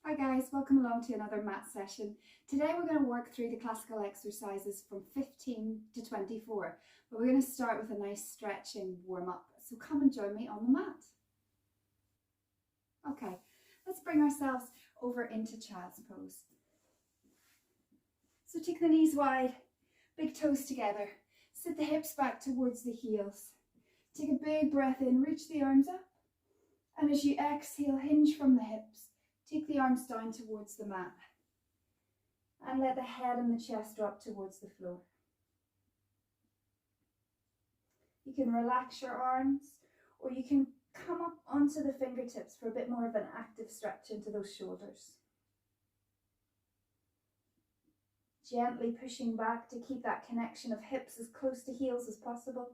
Hi guys, welcome along to another mat session. Today we're going to work through the classical exercises from 15 to 24, but we're going to start with a nice stretching warm-up. So come and join me on the mat. Okay, let's bring ourselves over into child's pose. So take the knees wide, big toes together, sit the hips back towards the heels. Take a big breath in, reach the arms up, and as you exhale, hinge from the hips. Take the arms down towards the mat and let the head and the chest drop towards the floor. You can relax your arms or you can come up onto the fingertips for a bit more of an active stretch into those shoulders. Gently pushing back to keep that connection of hips as close to heels as possible.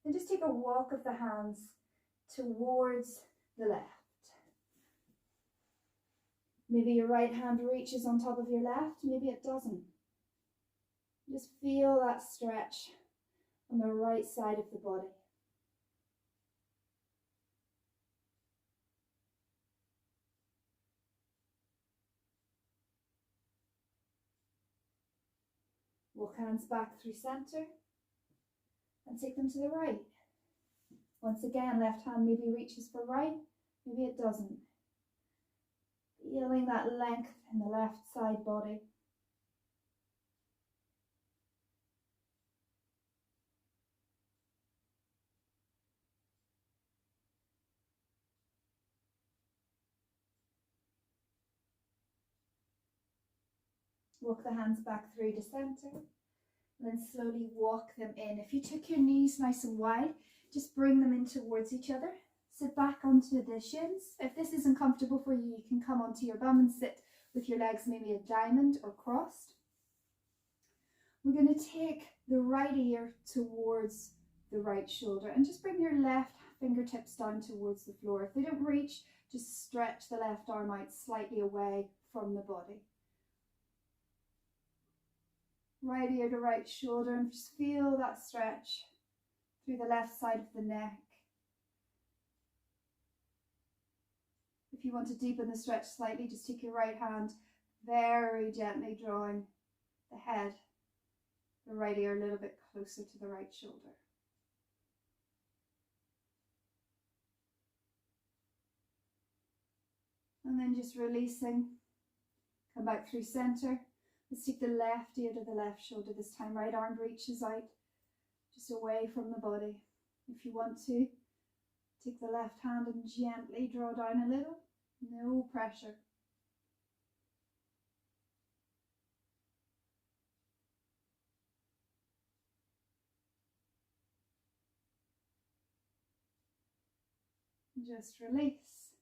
Then just take a walk of the hands towards the left. Maybe your right hand reaches on top of your left, maybe it doesn't. Just feel that stretch on the right side of the body. Walk hands back through center and take them to the right. Once again, left hand maybe reaches for right, maybe it doesn't. Feeling that length in the left side body. Walk the hands back through to center, and then slowly walk them in. If you took your knees nice and wide, just bring them in towards each other. Sit back onto the shins. If this isn't comfortable for you, you can come onto your bum and sit with your legs maybe a diamond or crossed. We're going to take the right ear towards the right shoulder and just bring your left fingertips down towards the floor. If they don't reach, just stretch the left arm out slightly away from the body. Right ear to right shoulder, and just feel that stretch through the left side of the neck. If you want to deepen the stretch slightly, just take your right hand, very gently drawing the head, the right ear a little bit closer to the right shoulder. And then just releasing, come back through center. Let's take the left ear to the left shoulder this time. Right arm reaches out, just away from the body. If you want to, take the left hand and gently draw down a little. No pressure. Just release.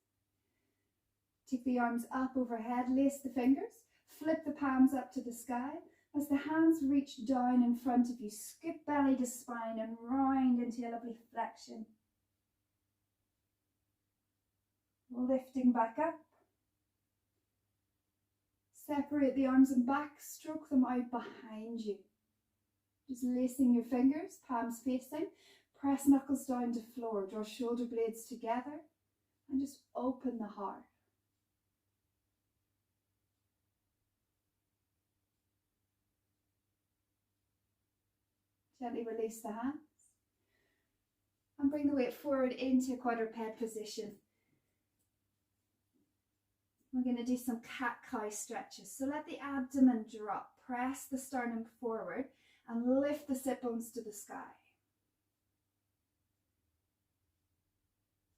Take the arms up overhead, lace the fingers, flip the palms up to the sky. As the hands reach down in front of you, skip belly to spine and round into a lovely flexion. Lifting back up. Separate the arms and back, stroke them out behind you. Just lacing your fingers, palms facing, press knuckles down to floor, draw shoulder blades together and just open the heart. Gently release the hands and bring the weight forward into quadruped position. We're going to do some cat-cow stretches. So let the abdomen drop, press the sternum forward and lift the sit bones to the sky.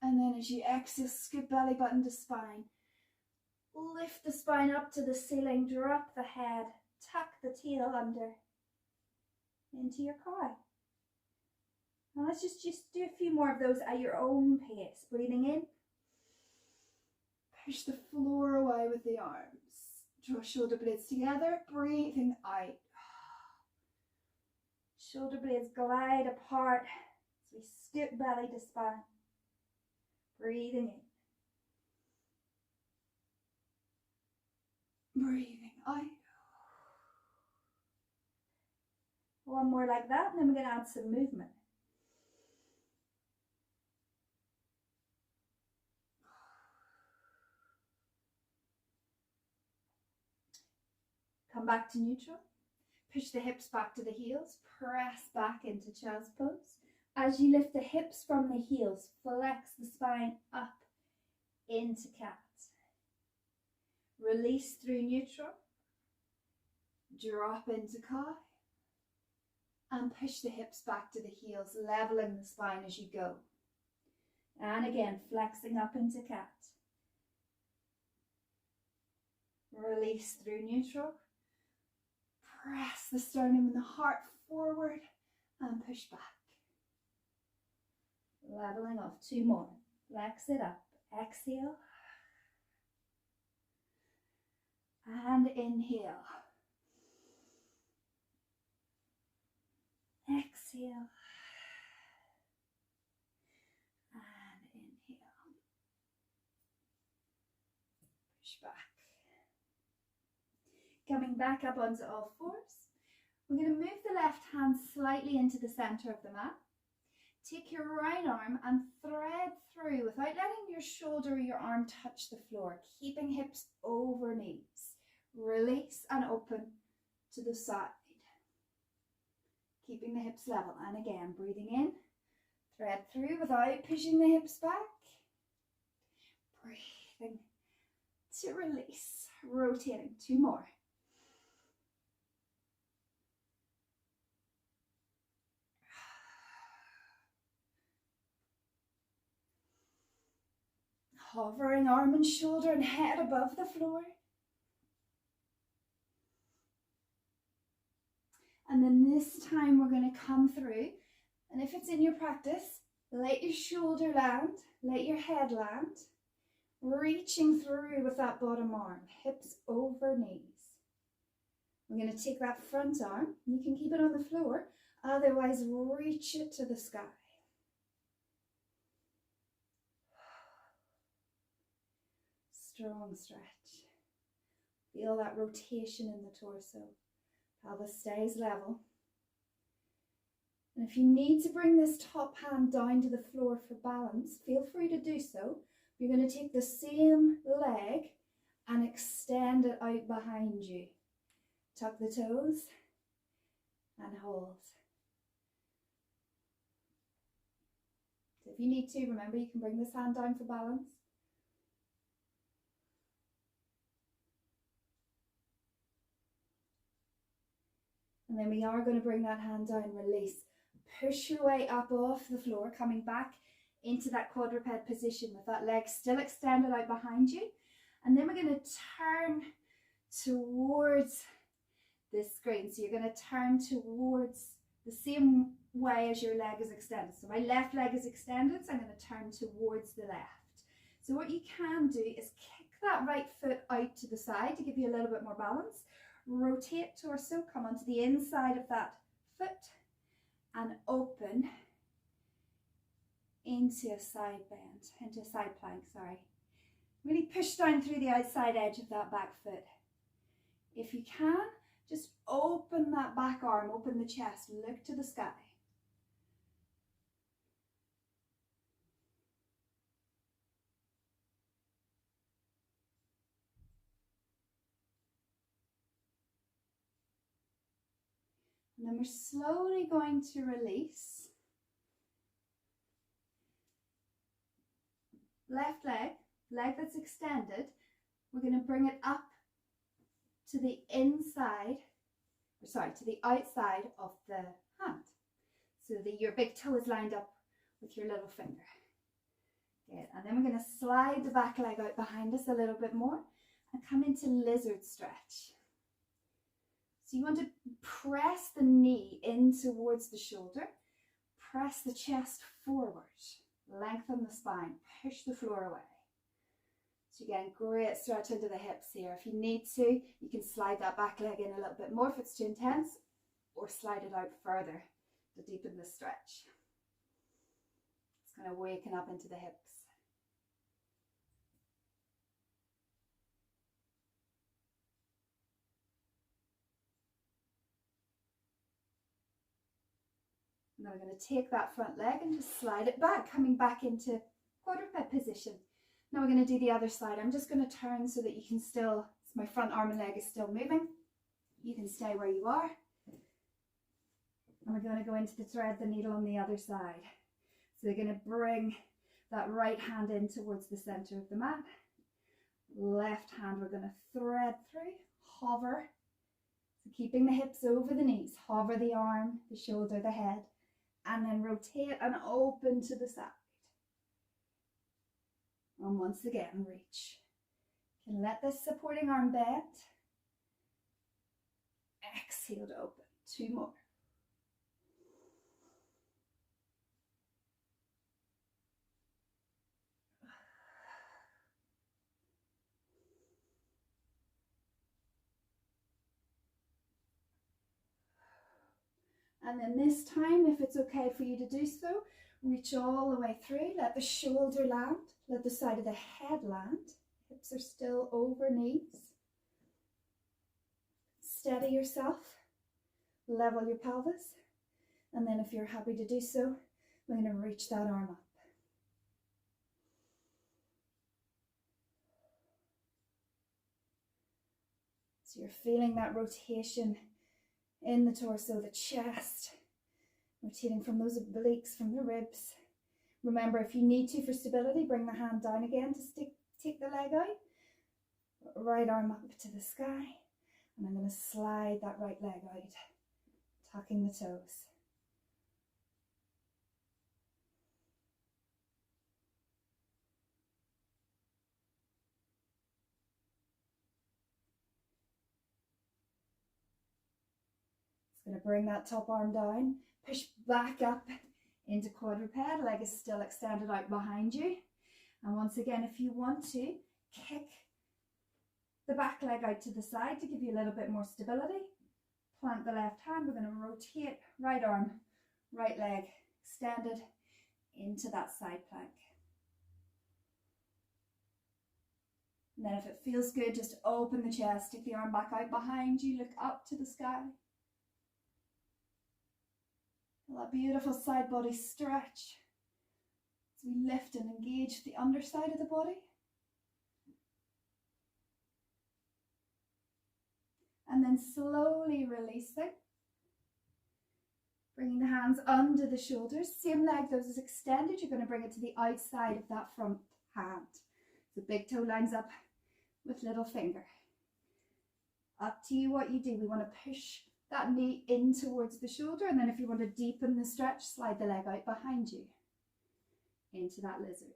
And then as you exhale, scoop belly button to spine. Lift the spine up to the ceiling, drop the head, tuck the tail under into your cow. Now let's just do a few more of those at your own pace. Breathing in. Push the floor away with the arms. Draw shoulder blades together, breathing out. Shoulder blades glide apart as we scoop belly to spine. Breathing in. Breathing out. One more like that, and then we're going to add some movement. Come back to neutral. Push the hips back to the heels. Press back into child's pose. As you lift the hips from the heels, flex the spine up into cat. Release through neutral. Drop into cow. And push the hips back to the heels, leveling the spine as you go. And again, flexing up into cat. Release through neutral. Press the sternum and the heart forward and push back. Leveling off. 2 more. Flex it up. Exhale. And inhale. Exhale. And inhale. Push back. Coming back up onto all fours. We're going to move the left hand slightly into the center of the mat. Take your right arm and thread through without letting your shoulder or your arm touch the floor, keeping hips over knees. Release and open to the side. Keeping the hips level. And again, breathing in. Thread through without pushing the hips back. Breathing to release. Rotating. 2 more. Hovering arm and shoulder and head above the floor. And then this time we're going to come through. And if it's in your practice, let your shoulder land, let your head land. Reaching through with that bottom arm, hips over knees. We're going to take that front arm. You can keep it on the floor, otherwise reach it to the sky. Strong stretch. Feel that rotation in the torso. Pelvis stays level. And if you need to bring this top hand down to the floor for balance, feel free to do so. You're going to take the same leg and extend it out behind you. Tuck the toes and hold. So if you need to, remember you can bring this hand down for balance. And then we are going to bring that hand down, release. Push your way up off the floor, coming back into that quadruped position with that leg still extended out behind you. And then we're going to turn towards this screen. So you're going to turn towards the same way as your leg is extended. So my left leg is extended, so I'm going to turn towards the left. So what you can do is kick that right foot out to the side to give you a little bit more balance. Rotate torso, come onto the inside of that foot and open into a side bend, into a side plank, sorry. Really push down through the outside edge of that back foot. If you can, just open that back arm, open the chest, look to the sky. And then we're slowly going to release. Left leg, leg that's extended, we're going to bring it up to the inside, or sorry, to the outside of the hand. So that your big toe is lined up with your little finger. Good. And then we're going to slide the back leg out behind us a little bit more and come into lizard stretch. So you want to press the knee in towards the shoulder, press the chest forward, lengthen the spine, push the floor away. So again, great stretch into the hips here. If you need to, you can slide that back leg in a little bit more if it's too intense, or slide it out further to deepen the stretch. It's kind of waking up into the hips. Now we're going to take that front leg and just slide it back, coming back into quadruped position. Now we're going to do the other side. I'm just going to turn so that you can still, my front arm and leg is still moving. you can stay where you are. And we're going to go into the thread the needle on the other side. So you're going to bring that right hand in towards the center of the mat. Left hand, we're going to thread through, hover. So keeping the hips over the knees, hover the arm, the shoulder, the head, and then rotate and open to the side. And once again, reach. You can let this supporting arm bend. Exhale to open. 2 more. And then this time, if it's okay for you to do so, reach all the way through. Let the shoulder land. Let the side of the head land. Hips are still over knees. Steady yourself. Level your pelvis. And then if you're happy to do so, we're going to reach that arm up. So you're feeling that rotation in the torso, the chest, rotating from those obliques, from the ribs. Remember, if you need to for stability, bring the hand down again to take the leg out. Right arm up to the sky. And I'm going to slide that right leg out, tucking the toes. Going to bring that top arm down, push back up into quadruped, leg is still extended out behind you. And once again, if you want to, kick the back leg out to the side to give you a little bit more stability. Plant the left hand, we're going to rotate right arm, right leg extended into that side plank. And then if it feels good, just open the chest, take the arm back out behind you, look up to the sky. That beautiful side body stretch as we lift and engage the underside of the body. And then slowly releasing. Bringing the hands under the shoulders. Same leg that was extended, you're going to bring it to the outside of that front hand. So big toe lines up with little finger. Up to you what you do. We want to push that knee in towards the shoulder, and then if you want to deepen the stretch, slide the leg out behind you into that lizard.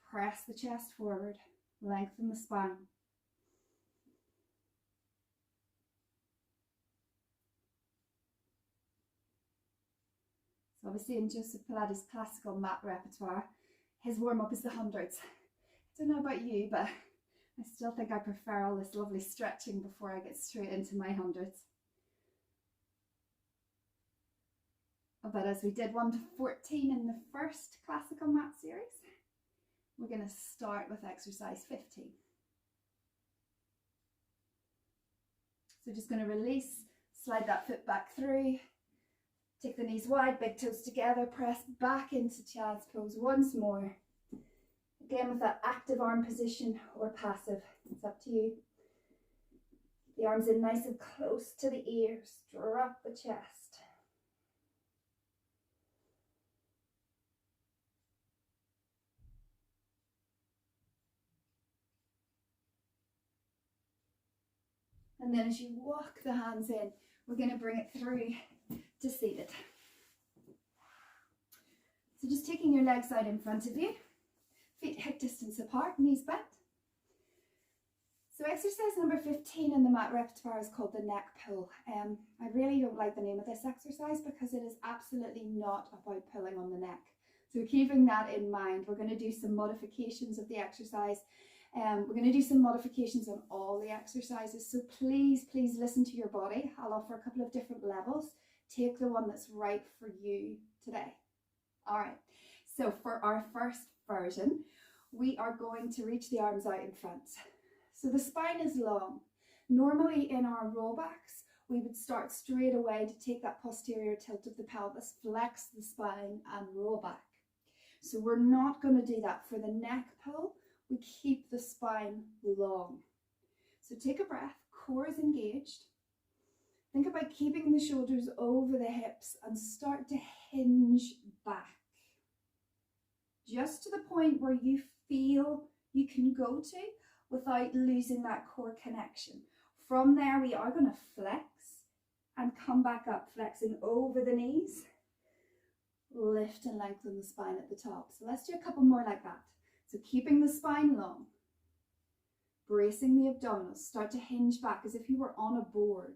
Press the chest forward, lengthen the spine. So obviously in Joseph Pilates' classical mat repertoire, his warm-up is the hundreds. I don't know about you, but I still think I prefer all this lovely stretching before I get straight into my hundreds. But as we did 1 to 14 in the first classical mat series, we're going to start with exercise 15. So just going to release, slide that foot back through, take the knees wide, big toes together, press back into child's pose once more. Again with that active arm position or passive, it's up to you. The arms in nice and close to the ears, drop the chest. And then as you walk the hands in, we're going to bring it through to seated. So just taking your legs out in front of you. Feet hip distance apart, knees bent. So exercise number 15 in the mat repertoire is called the neck pull. I really don't like the name of this exercise because it is absolutely not about pulling on the neck. So keeping that in mind, we're going to do some modifications of the exercise. We're going to do some modifications on all the exercises. So please listen to your body. I'll offer a couple of different levels. Take the one that's right for you today. All right. So for our first version, we are going to reach the arms out in front. So the spine is long. Normally in our rollbacks, we would start straight away to take that posterior tilt of the pelvis, flex the spine and roll back. So we're not going to do that. For the neck pull, we keep the spine long. So take a breath, core is engaged. Think about keeping the shoulders over the hips and start to hinge back. Just to the point where you feel you can go to without losing that core connection. From there, we are going to flex and come back up, flexing over the knees. Lift and lengthen the spine at the top. So let's do a couple more like that. So keeping the spine long, bracing the abdominals, start to hinge back as if you were on a board.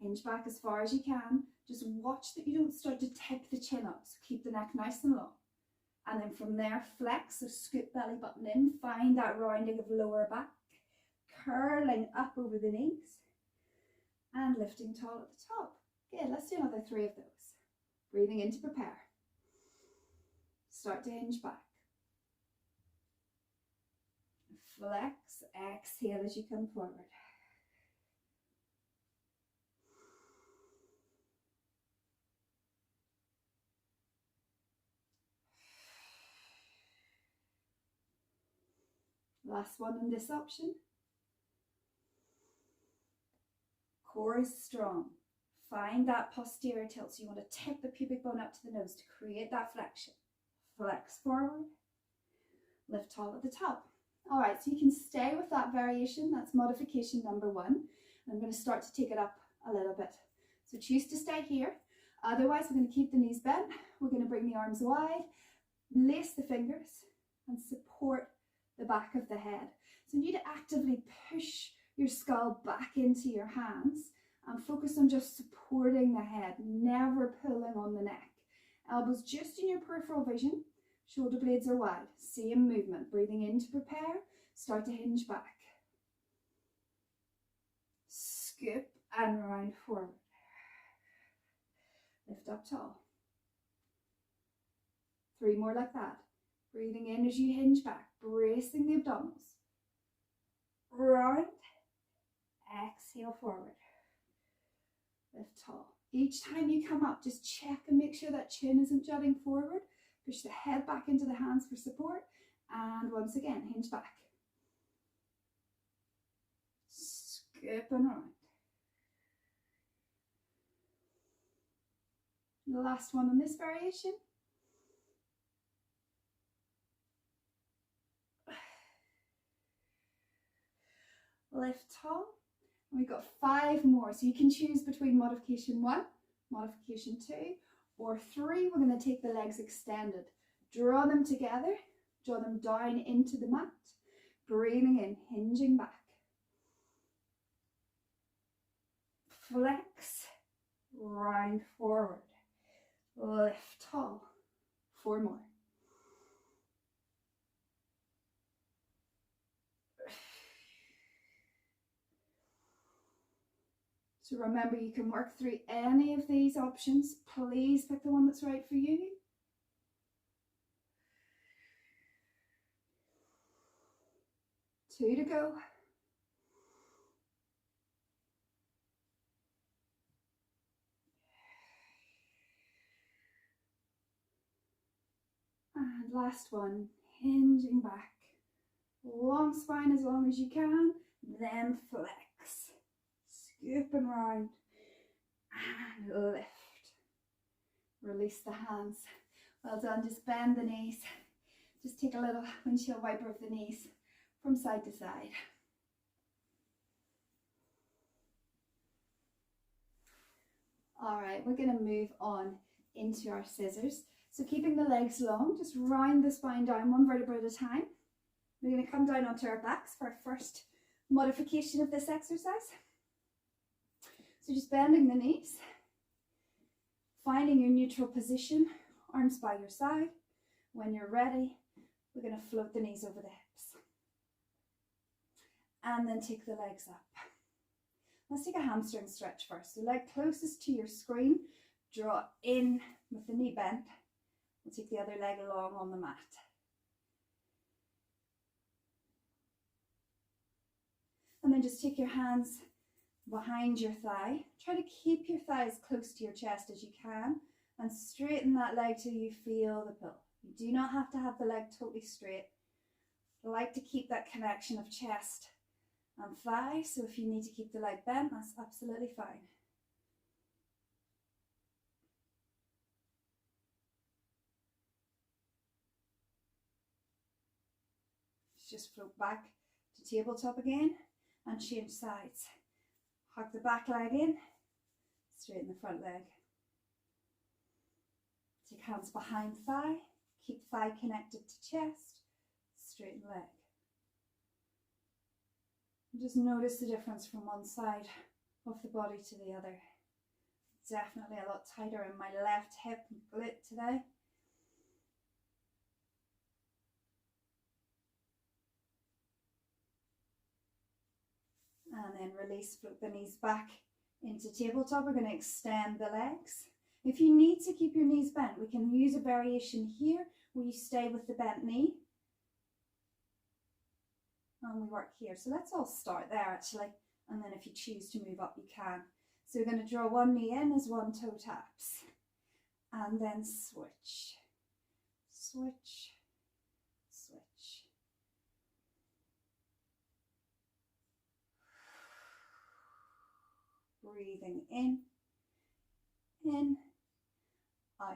Hinge back as far as you can. Just watch that you don't start to tip the chin up. So keep the neck nice and long. And then from there, flex, so scoop belly button in, find that rounding of lower back, curling up over the knees, and lifting tall at the top. Good, let's do another 3 of those. Breathing in to prepare. Start to hinge back. Flex, exhale as you come forward. Last one on this option. Core is strong. Find that posterior tilt. So you want to tip the pubic bone up to the nose to create that flexion. Flex forward. Lift tall at the top. All right, so you can stay with that variation. That's modification number 1. I'm going to start to take it up a little bit. So choose to stay here. Otherwise, we're going to keep the knees bent. We're going to bring the arms wide, lace the fingers, and support the back of the head. So you need to actively push your skull back into your hands and focus on just supporting the head, never pulling on the neck. Elbows just in your peripheral vision. Shoulder blades are wide. Same movement. Breathing in to prepare. Start to hinge back. Scoop and round forward. Lift up tall. 3 more like that. Breathing in as you hinge back. Bracing the abdominals. Round. Exhale forward. Lift tall. Each time you come up, just check and make sure that chin isn't jutting forward. Push the head back into the hands for support. And once again, hinge back. Scoop and round. The last one on this variation. Lift tall. And we've got 5 more. So you can choose between modification 1, modification 2, or 3. We're going to take the legs extended. Draw them together. Draw them down into the mat. Breathing in, hinging back. Flex, round forward. Lift tall. 4 more. So remember, you can work through any of these options. Please pick the one that's right for you. Two to go. And last one, hinging back. Long spine as long as you can, then flex. Scoop and round, and lift. Release the hands. Well done, just bend the knees. Just take a little windshield wiper of the knees from side to side. All right, we're going to move on into our scissors. So keeping the legs long, just round the spine down 1 vertebra at a time. We're going to come down onto our backs for our first modification of this exercise. So just bending the knees, finding your neutral position, arms by your side. When you're ready, we're going to float the knees over the hips. And then take the legs up. Let's take a hamstring stretch first. So leg closest to your screen, draw in with the knee bent. We'll take the other leg along on the mat. And then just take your hands behind your thigh. Try to keep your thighs close to your chest as you can and straighten that leg till you feel the pull. You do not have to have the leg totally straight. I like to keep that connection of chest and thigh. So if you need to keep the leg bent, that's absolutely fine. Just float back to tabletop again and change sides. Hug the back leg in, straighten the front leg. Take hands behind thigh, keep thigh connected to chest, straighten leg. And just notice the difference from one side of the body to the other. Definitely a lot tighter in my left hip and glute today. And then release, float the knees back into tabletop. We're going to extend the legs. If you need to keep your knees bent, we can use a variation here where you stay with the bent knee. And we work here. So let's all start there actually. And then if you choose to move up, you can. So we're going to draw one knee in as one toe taps. And then switch, switch, switch. Breathing in, out,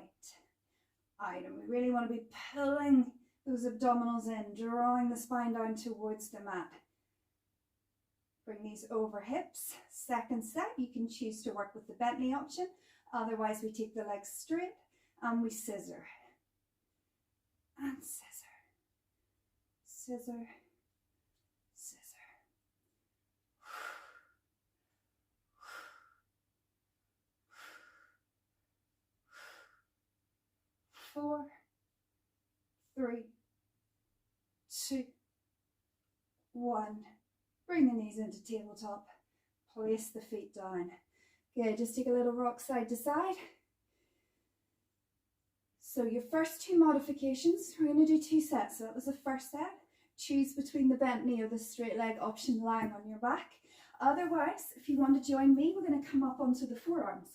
out. And we really want to be pulling those abdominals in, drawing the spine down towards the mat. Bring these over hips. Second set, you can choose to work with the bent knee option. Otherwise, we take the legs straight and we scissor. And scissor, scissor, scissor. 4, 3, 2, 1. Bring the knees into tabletop. Place the feet down. Good, just take a little rock side to side. So your first two modifications, we're going to do 2 sets. So that was the first set. Choose between the bent knee or the straight leg option lying on your back. Otherwise, if you want to join me, we're going to come up onto the forearms.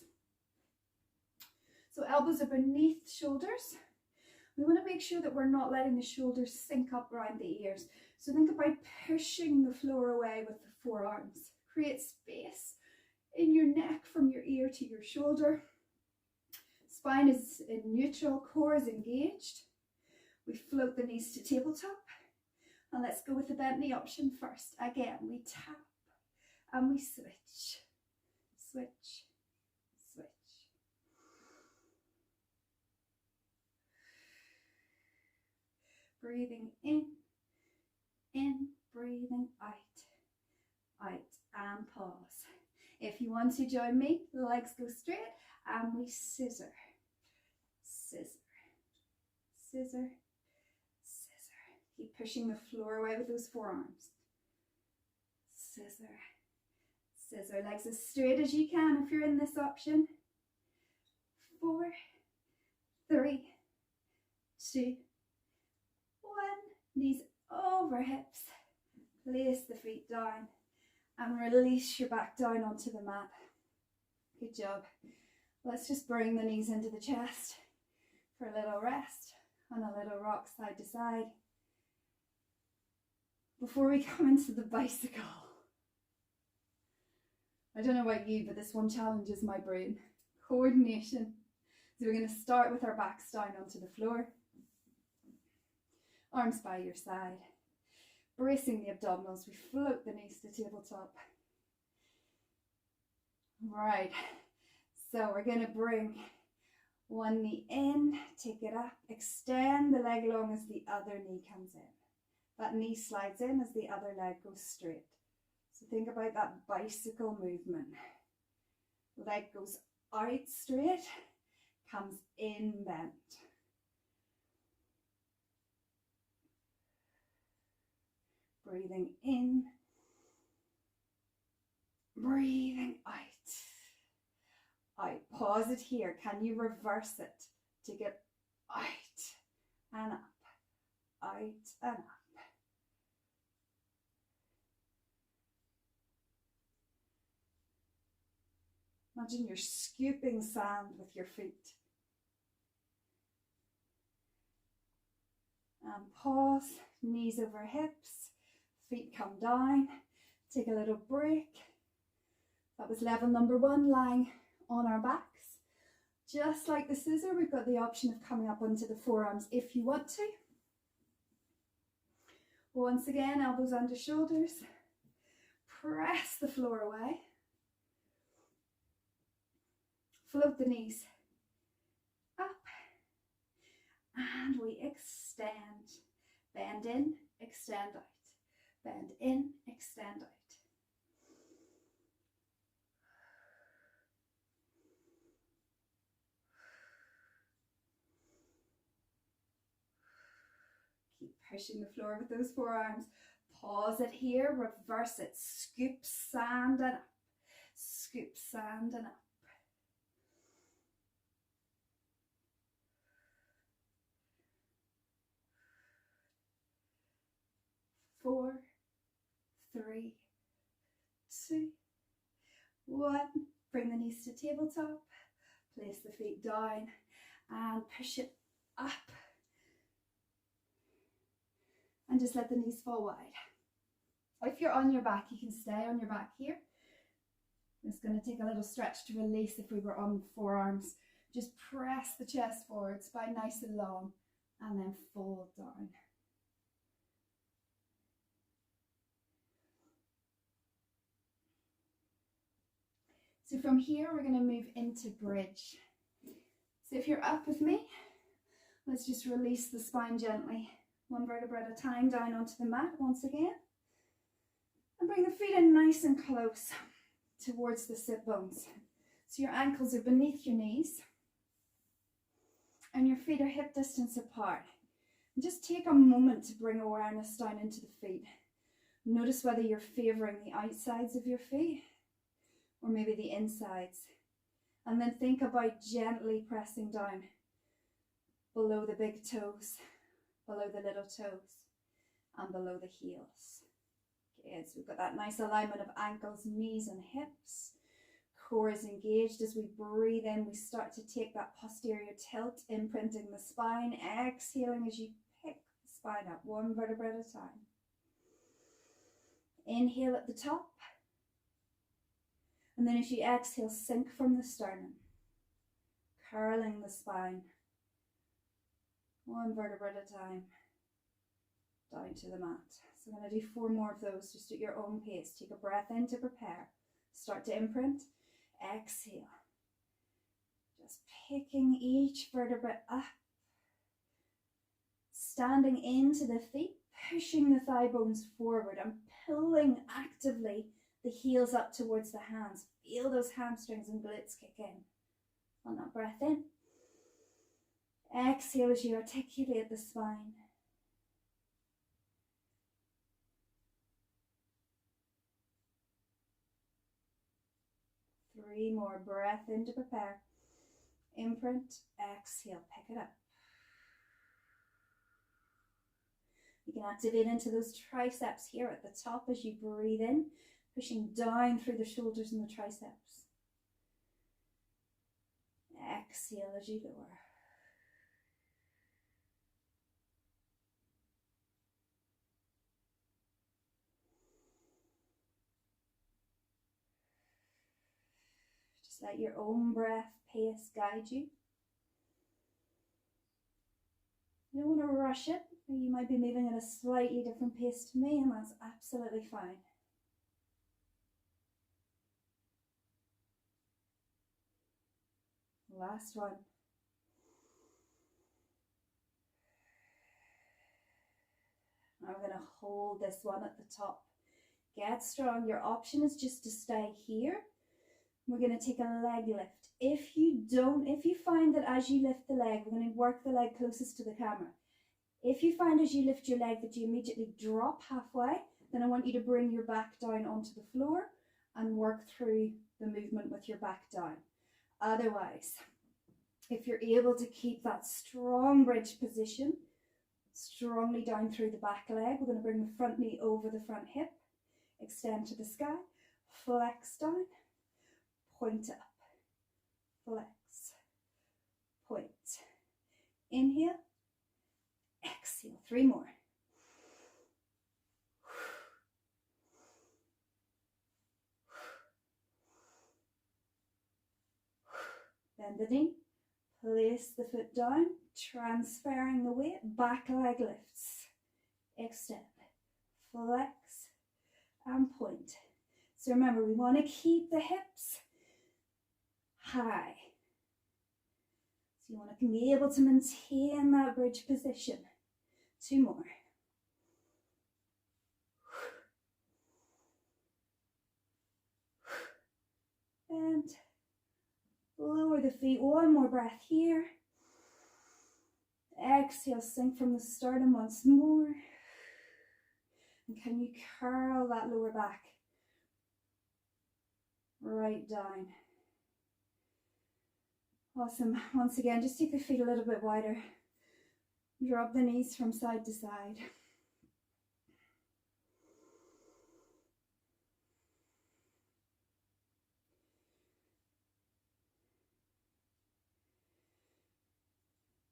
So elbows are beneath shoulders. We want to make sure that we're not letting the shoulders sink up around the ears. So think about pushing the floor away with the forearms. Create space in your neck from your ear to your shoulder. Spine is in neutral, core is engaged. We float the knees to tabletop. And let's go with the bent knee option first. Again, we tap and we switch, switch, switch. Breathing in, breathing out, and pause. If you want to join me, the legs go straight and we scissor, scissor, scissor, scissor. Keep pushing the floor away with those forearms. Scissor, scissor. Legs as straight as you can if you're in this option. 4, 3, 2, 1. Knees over hips. Place the feet down and release your back down onto the mat. Good job. Let's just bring the knees into the chest for a little rest and a little rock side to side. Before we come into the bicycle, I don't know about you, but this one challenges my brain. Coordination. So we're going to start with our backs down onto the floor. Arms by your side. Bracing the abdominals, we float the knees to tabletop. Right, so we're going to bring one knee in, take it up, extend the leg long as the other knee comes in. That knee slides in as the other leg goes straight. So think about that bicycle movement. Leg goes out straight, comes in bent. Breathing in, breathing out. Out. Pause it here. Can you reverse it to get out and up, out and up? Imagine you're scooping sand with your feet. And pause, knees over hips. Feet come down, Take a little break. That was level number 1, lying on our backs. Just like the scissor, we've got the option of coming up onto the forearms if you want to. Once again, elbows under shoulders. Press the floor away. Float the knees up. And we extend. Bend in, extend out. Bend in, extend out. Keep pushing the floor with those forearms. Pause it here, reverse it. Scoop sand and up. Scoop sand and up. 4, 3, 2, 1. Bring the knees to tabletop. Place the feet down and push it up. And just let the knees fall wide. If you're on your back, you can stay on your back here. It's going to take a little stretch to release if we were on forearms. Just press the chest forward, spine nice and long, and then fold down. So from here, we're going to move into bridge. So if you're up with me, let's just release the spine gently. 1 vertebra at a time down onto the mat once again. And bring the feet in nice and close towards the sit bones. So your ankles are beneath your knees. And your feet are hip distance apart. And just take a moment to bring awareness down into the feet. Notice whether you're favouring the outsides of your feet or maybe the insides. And then think about gently pressing down below the big toes, below the little toes, and below the heels. Good, so we've got that nice alignment of ankles, knees and hips. Core is engaged. As we breathe in, we start to take that posterior tilt, imprinting the spine, exhaling as you pick the spine up, 1 vertebra at a time. Inhale at the top. And then as you exhale, sink from the sternum, curling the spine, 1 vertebra at a time, down to the mat. So I'm going to do 4 more of those, just at your own pace. Take a breath in to prepare. Start to imprint. Exhale. Just picking each vertebra up. Standing into the feet, pushing the thigh bones forward and pulling actively the heels up towards the hands. Feel those hamstrings and glutes kick in. On that breath in. Exhale as you articulate the spine. Three more. Breath in to prepare. Imprint. Exhale. Pick it up. You can activate into those triceps here at the top as you breathe in, pushing down through the shoulders and the triceps. Exhale as you lower. Just let your own breath pace guide you. You don't want to rush it. You might be moving at a slightly different pace to me, and that's absolutely fine. Last one. I'm going to hold this one at the top. Get strong. Your option is just to stay here. We're going to take a leg lift. If you find that as you lift the leg, we're going to work the leg closest to the camera. If you find as you lift your leg that you immediately drop halfway, then I want you to bring your back down onto the floor and work through the movement with your back down. Otherwise, if you're able to keep that strong bridge position, strongly down through the back leg, we're going to bring the front knee over the front hip, extend to the sky, flex down, point up, flex, point. Inhale, exhale. 3 more. bend the knee, place the foot down, transferring the weight, back leg lifts, extend, flex, and point. So remember, we want to keep the hips high. So you want to be able to maintain that bridge position. 2 more. And lower the feet. 1 more breath here. Exhale, sink from the sternum once more. And can you curl that lower back right down? Awesome. Once again, just take the feet a little bit wider. Drop the knees from side to side.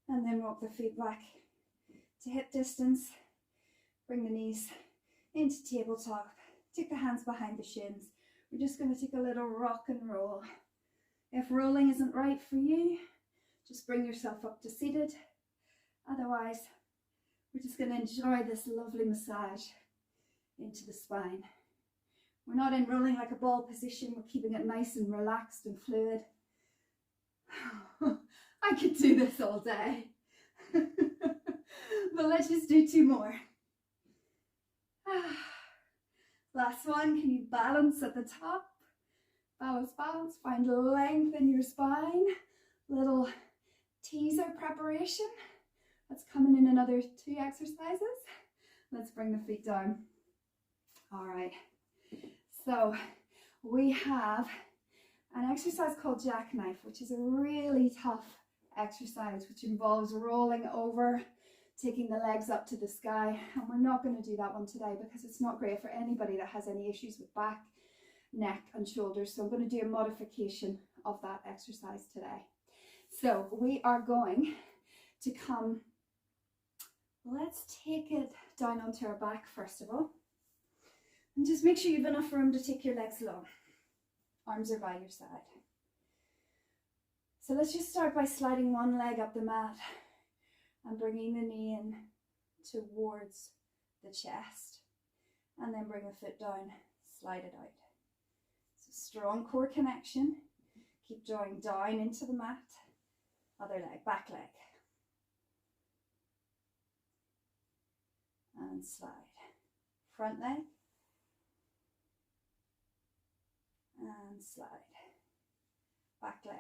And then walk the feet back to hip distance. Bring the knees into tabletop. Take the hands behind the shins. We're just going to take a little rock and roll. If rolling isn't right for you, just bring yourself up to seated. Otherwise, we're just going to enjoy this lovely massage into the spine. We're not in rolling like a ball position. We're keeping it nice and relaxed and fluid. I could do this all day. But let's just do 2 more. Last one. Can you balance at the top? Balance, balance. Find length in your spine. Little teaser preparation. That's coming in another 2 exercises. Let's bring the feet down. All right. So we have an exercise called Jackknife, which is a really tough exercise, which involves rolling over, taking the legs up to the sky. And we're not going to do that one today because it's not great for anybody that has any issues with back, neck and shoulders. So I'm going to do a modification of that exercise today. So we are going to come, let's take it down onto our back first of all. And just make sure you have enough room to take your legs long. Arms are by your side. So let's just start by sliding one leg up the mat and bringing the knee in towards the chest. And then bring the foot down, slide it out. So strong core connection. Keep drawing down into the mat. Other leg, back leg. And slide. Front leg. And slide. Back leg.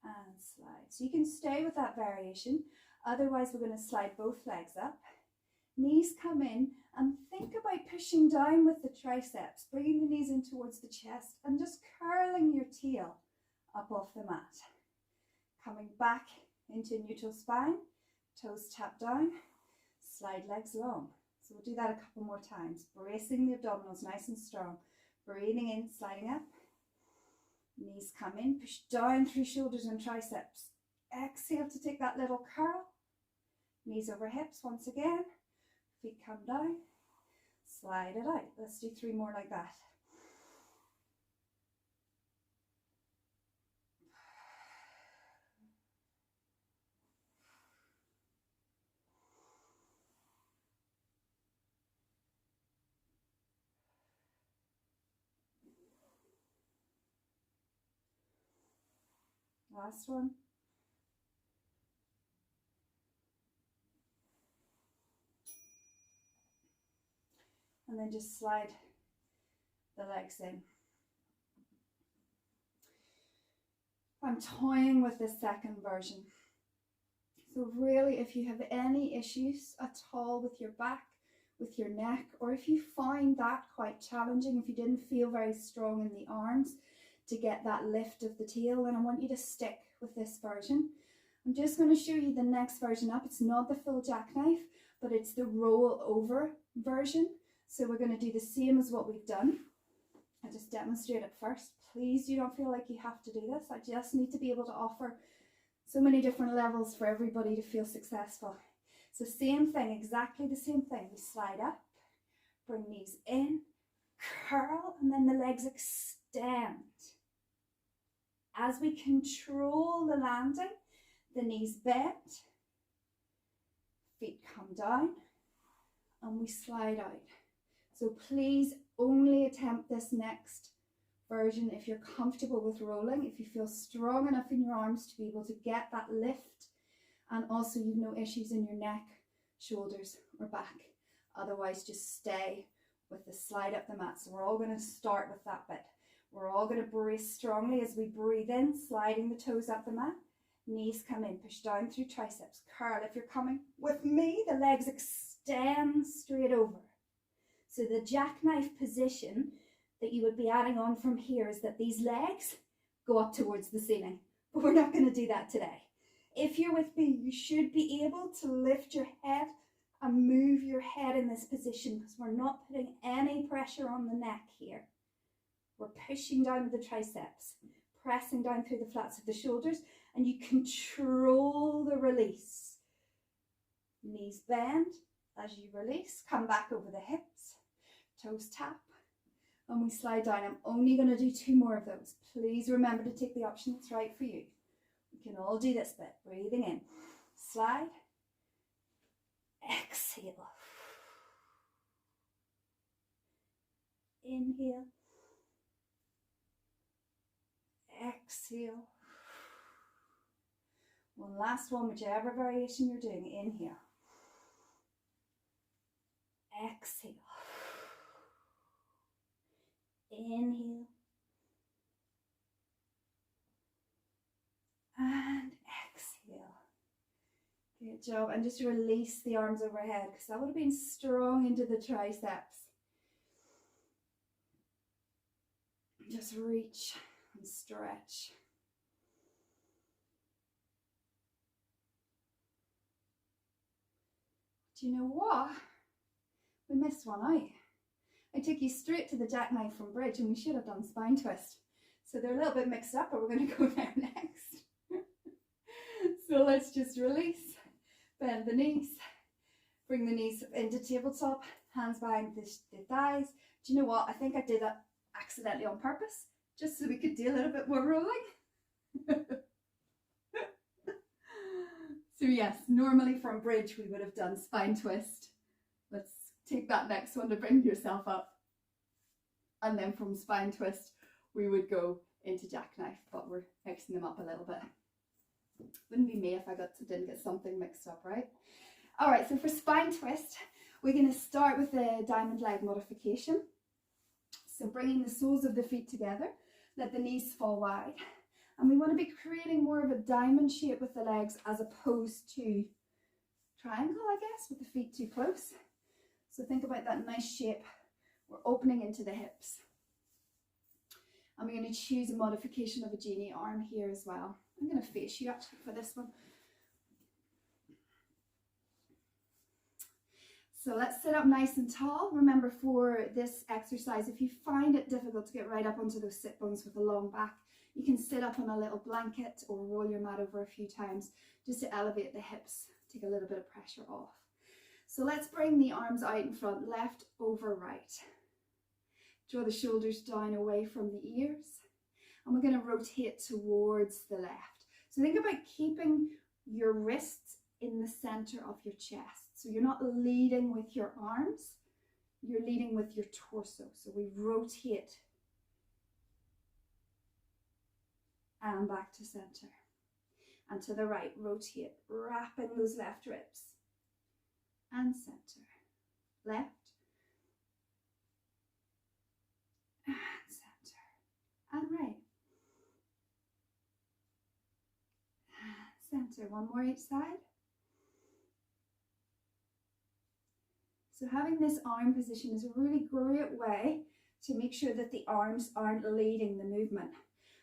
And slide. So you can stay with that variation. Otherwise, we're going to slide both legs up. Knees come in and think about pushing down with the triceps, bringing the knees in towards the chest and just curling your tail up off the mat. Coming back into neutral spine, toes tap down, slide legs long. So we'll do that a couple more times, bracing the abdominals nice and strong. Breathing in, sliding up. Knees come in, push down through shoulders and triceps. Exhale to take that little curl. Knees over hips once again. Feet come down. Slide it out. Let's do 3 more like that. Last one. And then just slide the legs in. I'm toying with this second version. So really, if you have any issues at all with your back, with your neck, or if you find that quite challenging, if you didn't feel very strong in the arms to get that lift of the tail, then I want you to stick with this version. I'm just going to show you the next version up. It's not the full jackknife, but it's the roll over version. So we're going to do the same as what we've done. I'll just demonstrate it first. Please do not feel like you have to do this. I just need to be able to offer so many different levels for everybody to feel successful. So same thing, exactly the same thing. We slide up, bring knees in, curl, and then the legs extend. As we control the landing, the knees bend, feet come down, and we slide out. So please only attempt this next version if you're comfortable with rolling, if you feel strong enough in your arms to be able to get that lift, and also you've no issues in your neck, shoulders, or back. Otherwise, just stay with the slide up the mat. So we're all going to start with that bit. We're all going to brace strongly as we breathe in, sliding the toes up the mat. Knees come in, push down through triceps, curl. If you're coming with me, the legs extend straight over. So the jackknife position that you would be adding on from here is that these legs go up towards the ceiling, but we're not going to do that today. If you're with me, you should be able to lift your head and move your head in this position because we're not putting any pressure on the neck here. We're pushing down with the triceps, pressing down through the flats of the shoulders, and you control the release. Knees bend as you release, come back over the hips, toes tap, and we slide down. I'm only going to do 2 more of those. Please remember to take the option that's right for you. We can all do this bit. Breathing in, slide, exhale, inhale, exhale. One last one, whichever variation you're doing. Inhale, exhale, inhale, and exhale. Good job. And just release the arms overhead because that would have been strong into the triceps. Just reach and stretch. Do you know what? We missed one out. I took you straight to the jackknife from bridge and we should have done spine twist. So they're a little bit mixed up, but we're going to go there next. So let's just release, bend the knees, bring the knees into tabletop, hands behind the thighs. Do you know what? I think I did that accidentally on purpose, just so we could do a little bit more rolling. So yes, normally from bridge we would have done spine twist. Let's take that next one to bring yourself up. And then from spine twist, we would go into jackknife, but we're mixing them up a little bit. Wouldn't be me if I didn't get something mixed up, right? All right, so for spine twist, we're going to start with the diamond leg modification. So bringing the soles of the feet together, let the knees fall wide. And we want to be creating more of a diamond shape with the legs as opposed to triangle, I guess, with the feet too close. So think about that nice shape. We're opening into the hips. And we're going to choose a modification of a genie arm here as well. I'm going to face you actually for this one. So let's sit up nice and tall. Remember for this exercise, if you find it difficult to get right up onto those sit bones with a long back, you can sit up on a little blanket or roll your mat over a few times just to elevate the hips, take a little bit of pressure off. So let's bring the arms out in front, left over right. Draw the shoulders down away from the ears. And we're going to rotate towards the left. So think about keeping your wrists in the center of your chest. So you're not leading with your arms, you're leading with your torso. So we rotate and back to center. And to the right, rotate, wrapping those left ribs. And center. Left. And center. And right. And center. One more each side. So having this arm position is a really great way to make sure that the arms aren't leading the movement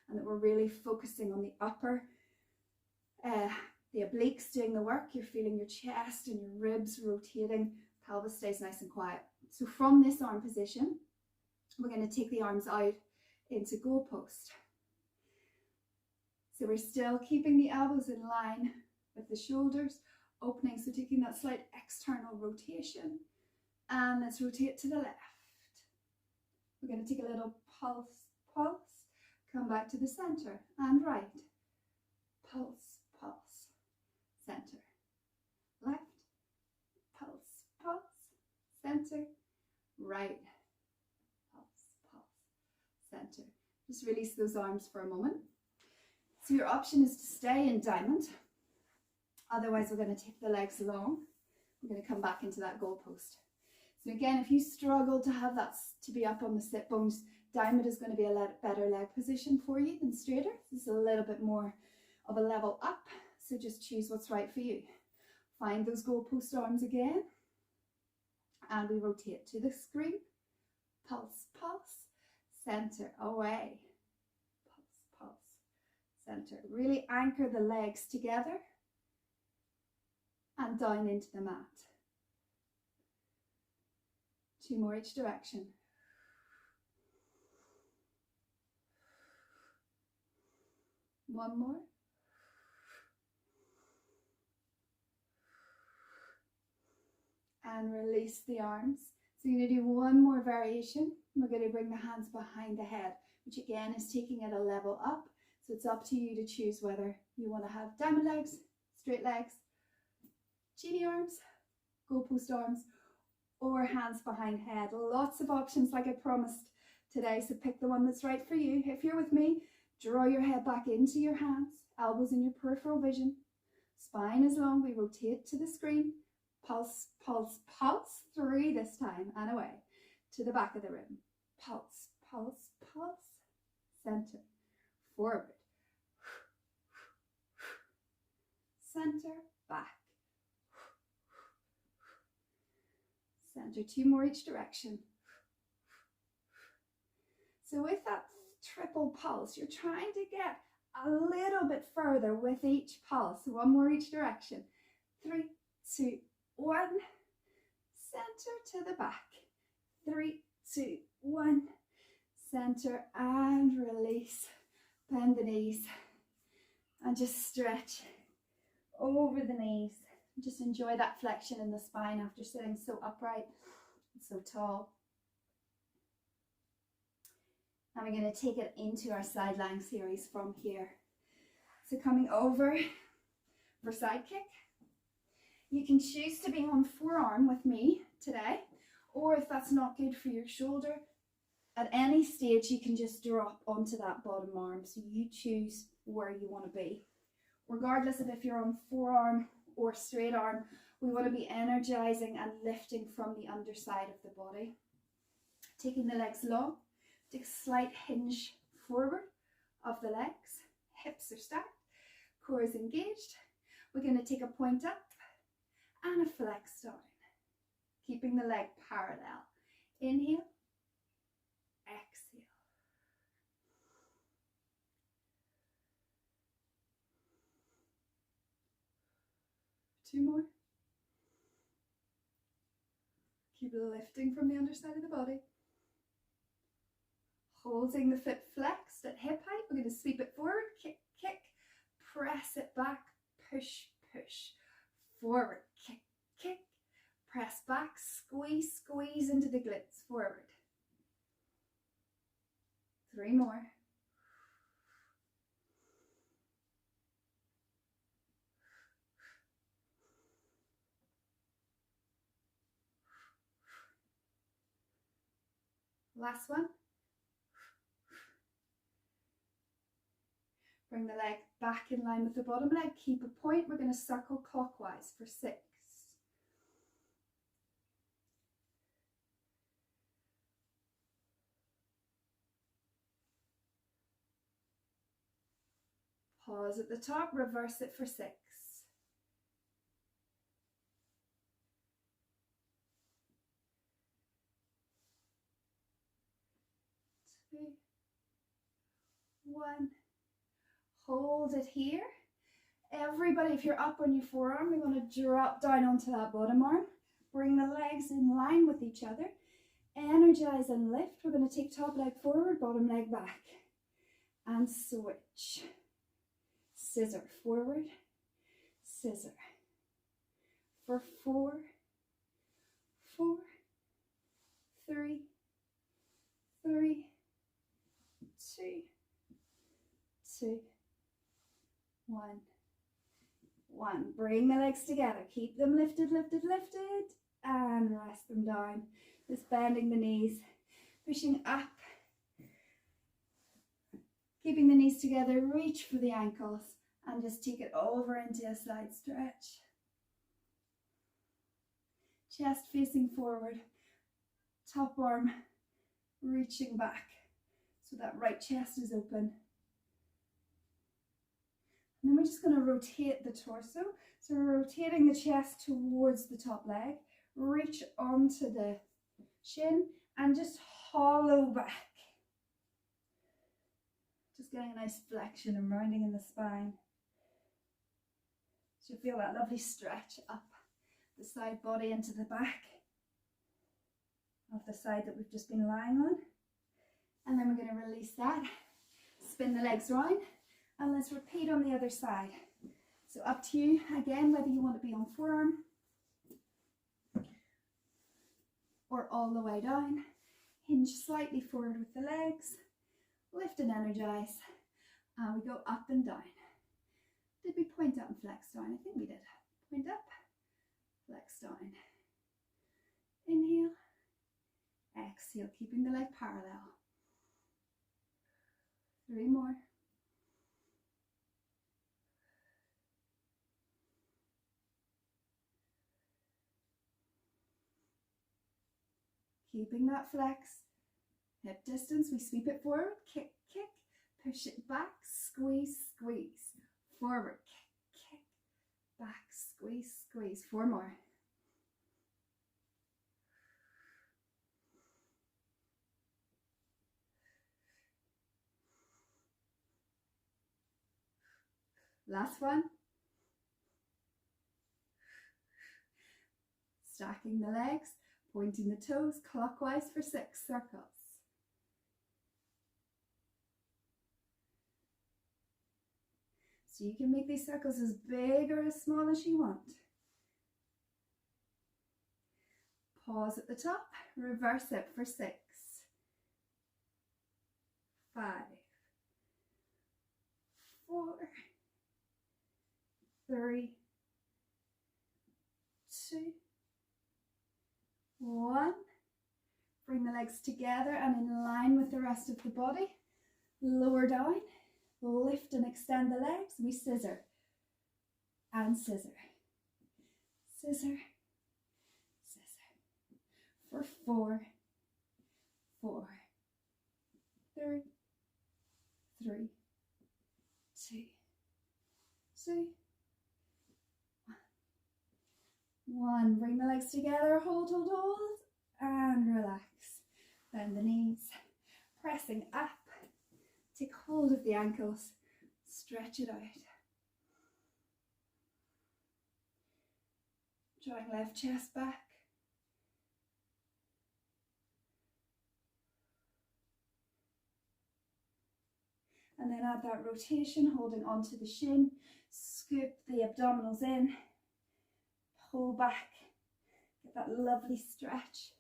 and that we're really focusing on the upper, the obliques doing the work. You're feeling your chest and your ribs rotating, pelvis stays nice and quiet. So from this arm position, we're going to take the arms out into goalpost. So we're still keeping the elbows in line with the shoulders, opening, so taking that slight external rotation. And let's rotate to the left. We're going to take a little pulse, Come back to the center and right. Pulse, pulse, center. Left, pulse, pulse, center. Right, pulse, pulse, center. Just release those arms for a moment. So your option is to stay in diamond. Otherwise, we're going to take the legs long. We're going to come back into that goalpost. So again, if you struggle to have that to be up on the sit bones, diamond is going to be a better leg position for you than straighter. This is a little bit more of a level up. So just choose what's right for you. Find those goalpost arms again. And we rotate to the screen. Pulse, pulse, center, away. Pulse, pulse, center. Really anchor the legs together and down into the mat. 2 more each direction. One more. And release the arms. So you're going to do one more variation. We're going to bring the hands behind the head, which again is taking it a level up. So it's up to you to choose whether you want to have diamond legs, straight legs, genie arms, goalpost arms, or hands behind head. Lots of options like I promised today, so pick the one that's right for you. If you're with me, draw your head back into your hands, elbows in your peripheral vision, spine is long, we rotate to the screen, pulse, pulse, pulse, 3 this time, and away, to the back of the room, pulse, pulse, pulse, center, forward, center, back, center, 2 more each direction. So with that triple pulse, you're trying to get a little bit further with each pulse. 1 more each direction. 3, 2, 1. Center to the back. 3, 2, 1. Center and release. Bend the knees and just stretch over the knees. Just enjoy that flexion in the spine after sitting so upright and so tall. And we're going to take it into our side lying series from here. So coming over for Sidekick. You can choose to be on forearm with me today, or if that's not good for your shoulder, at any stage you can just drop onto that bottom arm. So you choose where you want to be. Regardless of if you're on forearm or straight arm, we want to be energizing and lifting from the underside of the body. Taking the legs long. Take a slight hinge forward of the legs, hips are stacked, core is engaged. We're going to take a point up and a flex down, keeping the leg parallel. Inhale, exhale. Two more. Keep lifting from the underside of the body. Holding the foot flexed at hip height, we're going to sweep it forward, kick, kick, press it back, push, push, forward, kick, kick, press back, squeeze, squeeze into the glutes, forward. 3 more. Last one. Bring the leg back in line with the bottom leg. Keep a point. We're going to circle clockwise for 6. Pause at the top. Reverse it for 6. 2, 1. Hold it here. Everybody, if you're up on your forearm, we want to drop down onto that bottom arm. Bring the legs in line with each other. Energize and lift. We're going to take top leg forward, bottom leg back. And switch. Scissor forward, scissor. For 4, 4, 3, 3, 2, 2, 1, 1. Bring the legs together. Keep them lifted, lifted, lifted, and rest them down. Just bending the knees, pushing up, keeping the knees together. Reach for the ankles and just take it over into a side stretch. Chest facing forward, top arm reaching back so that right chest is open. And then we're just going to rotate the torso. So we're rotating the chest towards the top leg. Reach onto the shin and just hollow back. Just getting a nice flexion and rounding in the spine. So you feel that lovely stretch up the side body into the back of the side that we've just been lying on. And then we're going to release that. Spin the legs round. And let's repeat on the other side. So up to you again, whether you want to be on forearm or all the way down. Hinge slightly forward with the legs. Lift and energize. And we go up and down. Did we point up and flex down? I think we did. Point up, flex down. Inhale, exhale, keeping the leg parallel. 3 more. Keeping that flex, hip distance, we sweep it forward, kick, kick, push it back, squeeze, squeeze, forward, kick, kick, back, squeeze, squeeze. 4 more. Last one. Stacking the legs. Pointing the toes clockwise for 6 circles. So you can make these circles as big or as small as you want. Pause at the top, reverse it for 6, 5, 4, 3, 2, 1. Bring the legs together and in line with the rest of the body. Lower down, lift and extend the legs. We scissor and scissor, scissor, scissor. For 4, 4, 3, 3, 2, 2, 1. Bring the legs together, hold, hold, hold, and relax. Bend the knees, pressing up. Take hold of the ankles, stretch it out. Drawing left chest back. And then add that rotation, holding onto the shin. Scoop the abdominals in. Pull back, get that lovely stretch.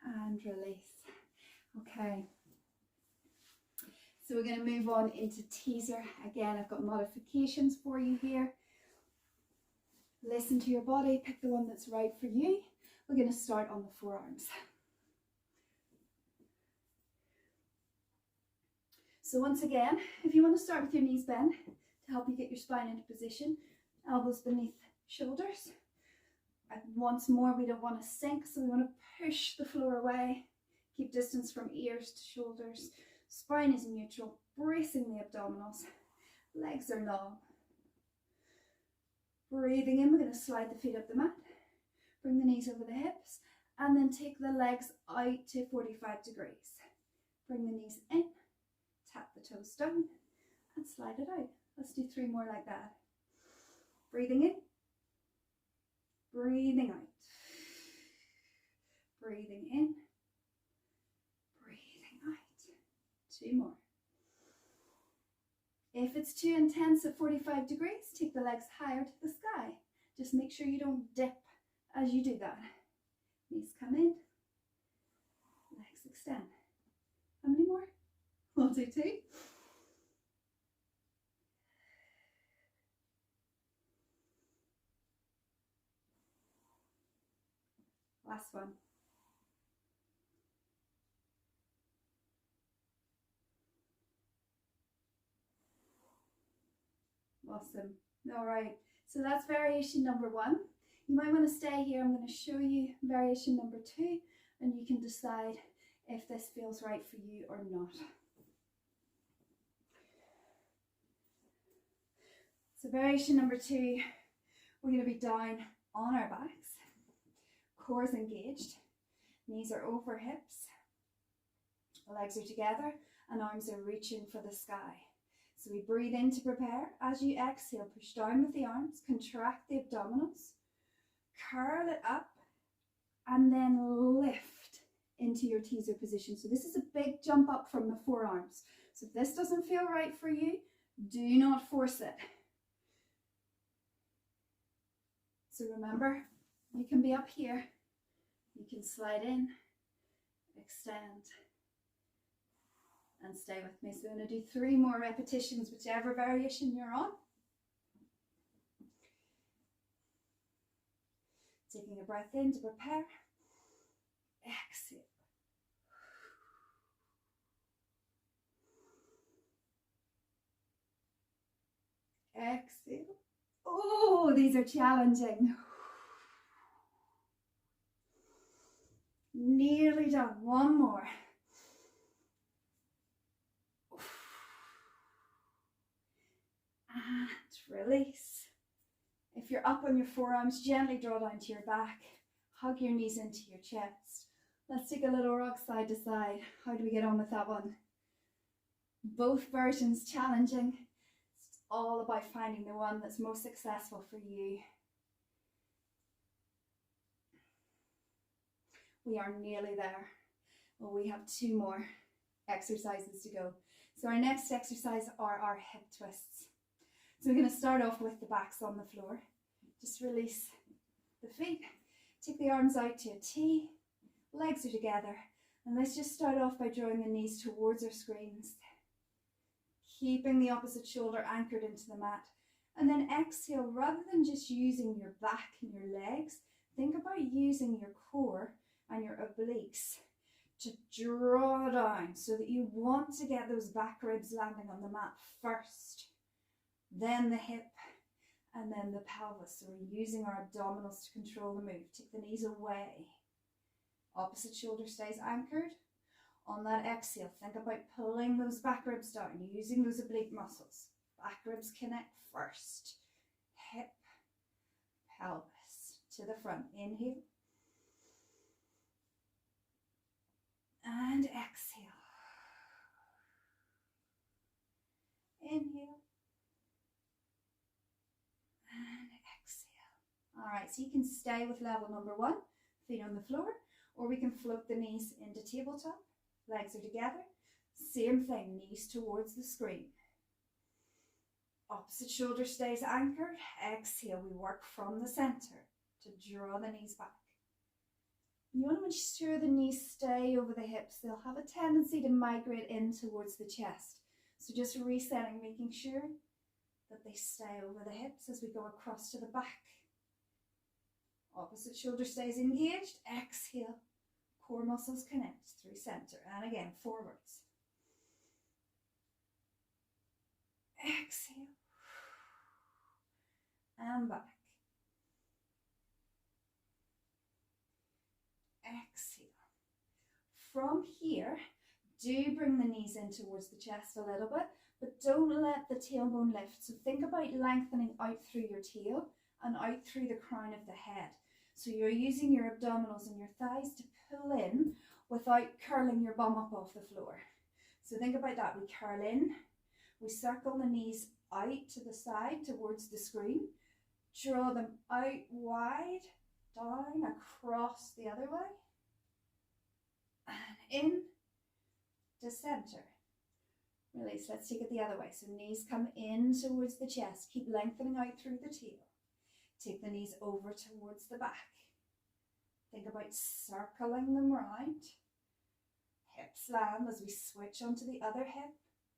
And release. Okay. So we're going to move on into teaser. Again, I've got modifications for you here. Listen to your body, pick the one that's right for you. We're going to start on the forearms. So once again, if you want to start with your knees bent to help you get your spine into position, elbows beneath shoulders. And once more, we don't want to sink, so we want to push the floor away. Keep distance from ears to shoulders. Spine is neutral, bracing the abdominals. Legs are long. Breathing in, we're going to slide the feet up the mat. Bring the knees over the hips and then take the legs out to 45 degrees. Bring the knees in, tap the toes down and slide it out. Let's do 3 more like that. Breathing in, breathing out. Breathing in, breathing out. 2 more. If it's too intense at 45 degrees, take the legs higher to the sky. Just make sure you don't dip as you do that. Knees come in, legs extend. How many more? We'll do 2. Last one. Awesome. All right, so that's variation number 1. You might want to stay here. I'm going to show you variation number 2, and you can decide if this feels right for you or not. So variation number 2, we're going to be down on our backs, core is engaged, knees are over hips, legs are together, and arms are reaching for the sky. So we breathe in to prepare. As you exhale, push down with the arms, contract the abdominals, curl it up, and then lift into your teaser position. So this is a big jump up from the forearms. So if this doesn't feel right for you, do not force it. So remember, you can be up here, you can slide in, extend, and stay with me. So I'm going to do 3 more repetitions, whichever variation you're on. Taking a breath in to prepare. Exhale. Exhale. Oh, these are challenging. Nearly done. One more. And release. If you're up on your forearms, gently draw down to your back. Hug your knees into your chest. Let's take a little rock side to side. How do we get on with that one? Both versions challenging. It's all about finding the one that's most successful for you. We are nearly there. Well, we have 2 more exercises to go. So our next exercise are our hip twists. So we're going to start off with the backs on the floor. Just release the feet. Take the arms out to a T. Legs are together. And let's just start off by drawing the knees towards our screens. Keeping the opposite shoulder anchored into the mat. And then exhale, rather than just using your back and your legs, think about using your core and your obliques to draw down so that you want to get those back ribs landing on the mat first. Then the hip, and then the pelvis. So we're using our abdominals to control the move. Take the knees away. Opposite shoulder stays anchored. On that exhale, think about pulling those back ribs down, using those oblique muscles. Back ribs connect first. Hip, pelvis to the front. Inhale. And exhale. Inhale. And exhale. All right, so you can stay with level number 1, feet on the floor, or we can float the knees into tabletop. Legs are together. Same thing, knees towards the screen. Opposite shoulder stays anchored. Exhale, we work from the center to draw the knees back. You want to make sure the knees stay over the hips. They'll have a tendency to migrate in towards the chest. So just resetting, making sure that they stay over the hips as we go across to the back. Opposite shoulder stays engaged. Exhale. Core muscles connect through center. And again, forwards. Exhale. And back. Exhale. From here, do bring the knees in towards the chest a little bit, but don't let the tailbone lift. So think about lengthening out through your tail and out through the crown of the head. So you're using your abdominals and your thighs to pull in without curling your bum up off the floor. So think about that. We curl in, we circle the knees out to the side towards the screen, draw them out wide, down, across the other way, and in to center. Release. Let's take it the other way. So knees come in towards the chest. Keep lengthening out through the tail. Take the knees over towards the back. Think about circling them round. Hips land as we switch onto the other hip.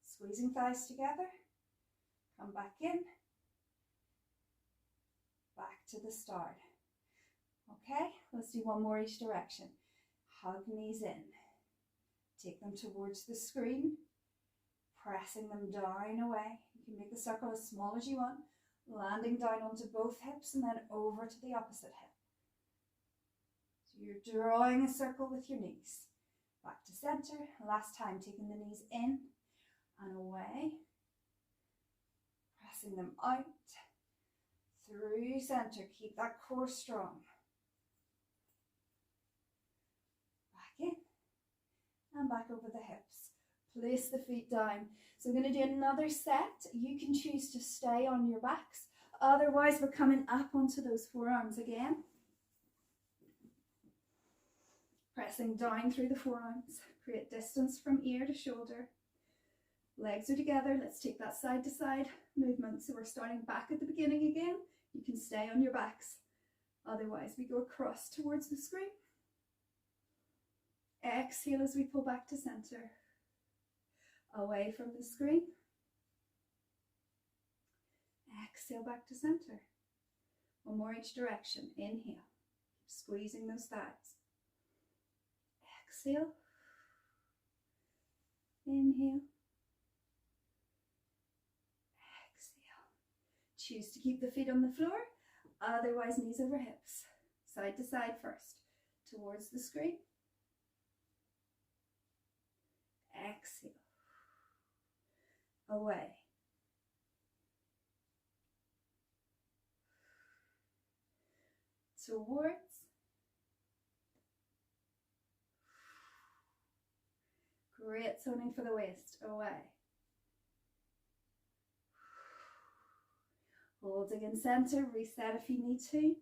Squeezing thighs together. Come back in. Back to the start. Okay, let's do one more each direction. Hug knees in. Take them towards the screen. Pressing them down away. You can make the circle as small as you want. Landing down onto both hips and then over to the opposite hip. So you're drawing a circle with your knees. Back to center. Last time, taking the knees in and away. Pressing them out. Through center. Keep that core strong. Back in. And back over the hips. Place the feet down. So we're going to do another set. You can choose to stay on your backs. Otherwise, we're coming up onto those forearms again. Pressing down through the forearms. Create distance from ear to shoulder. Legs are together. Let's take that side to side movement. So we're starting back at the beginning again. You can stay on your backs. Otherwise, we go across towards the screen. Exhale as we pull back to center. Away from the screen. Exhale back to center. One more each direction. Inhale. Keep squeezing those thighs. Exhale. Inhale. Exhale. Choose to keep the feet on the floor. Otherwise, knees over hips. Side to side first. Towards the screen. Exhale. Away. Towards. Great, zoning for the waist. Away. Holding in center, reset if you need to.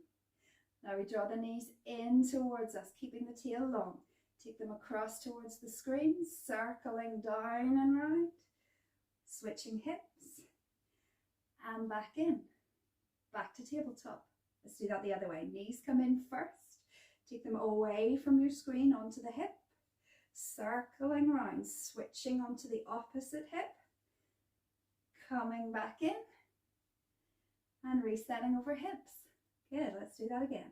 Now we draw the knees in towards us, keeping the tail long. Take them across towards the screen, circling down and round. Switching hips and back in. Back to tabletop. Let's do that the other way. Knees come in first. Take them away from your screen onto the hip. Circling round, switching onto the opposite hip. Coming back in and resetting over hips. Good, let's do that again.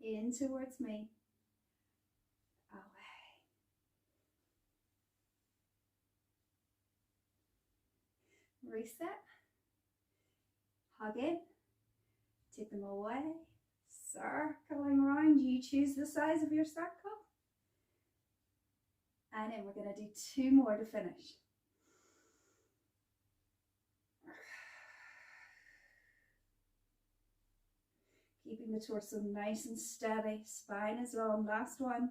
In towards me. Reset, hug in, take them away, circling around. You choose the size of your circle. And then we're going to do two more to finish. Keeping the torso nice and steady, spine is long. Last one.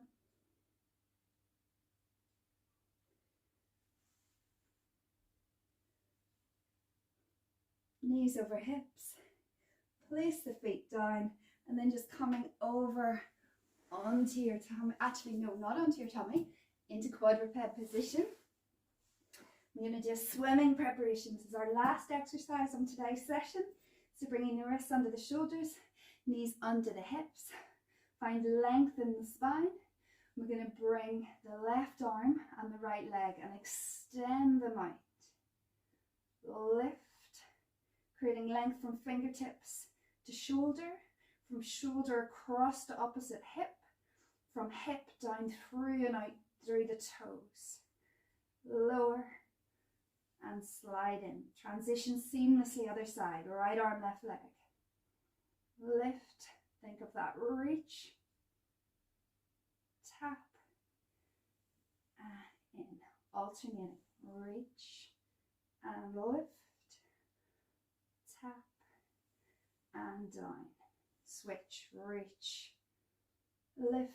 Knees over hips, place the feet down, and then just coming over onto your tummy, actually no, not onto your tummy, into quadruped position. We're going to do a swimming preparation. This is our last exercise on today's session. So bringing the wrists under the shoulders, knees under the hips, find length in the spine. We're going to bring the left arm and the right leg and extend them out. Lift. Creating length from fingertips to shoulder, from shoulder across to opposite hip, from hip down through and out through the toes. Lower and slide in. Transition seamlessly other side, right arm, left leg. Lift, think of that reach, tap, and in. Alternating, reach and lift. Tap and down. Switch, reach, lift,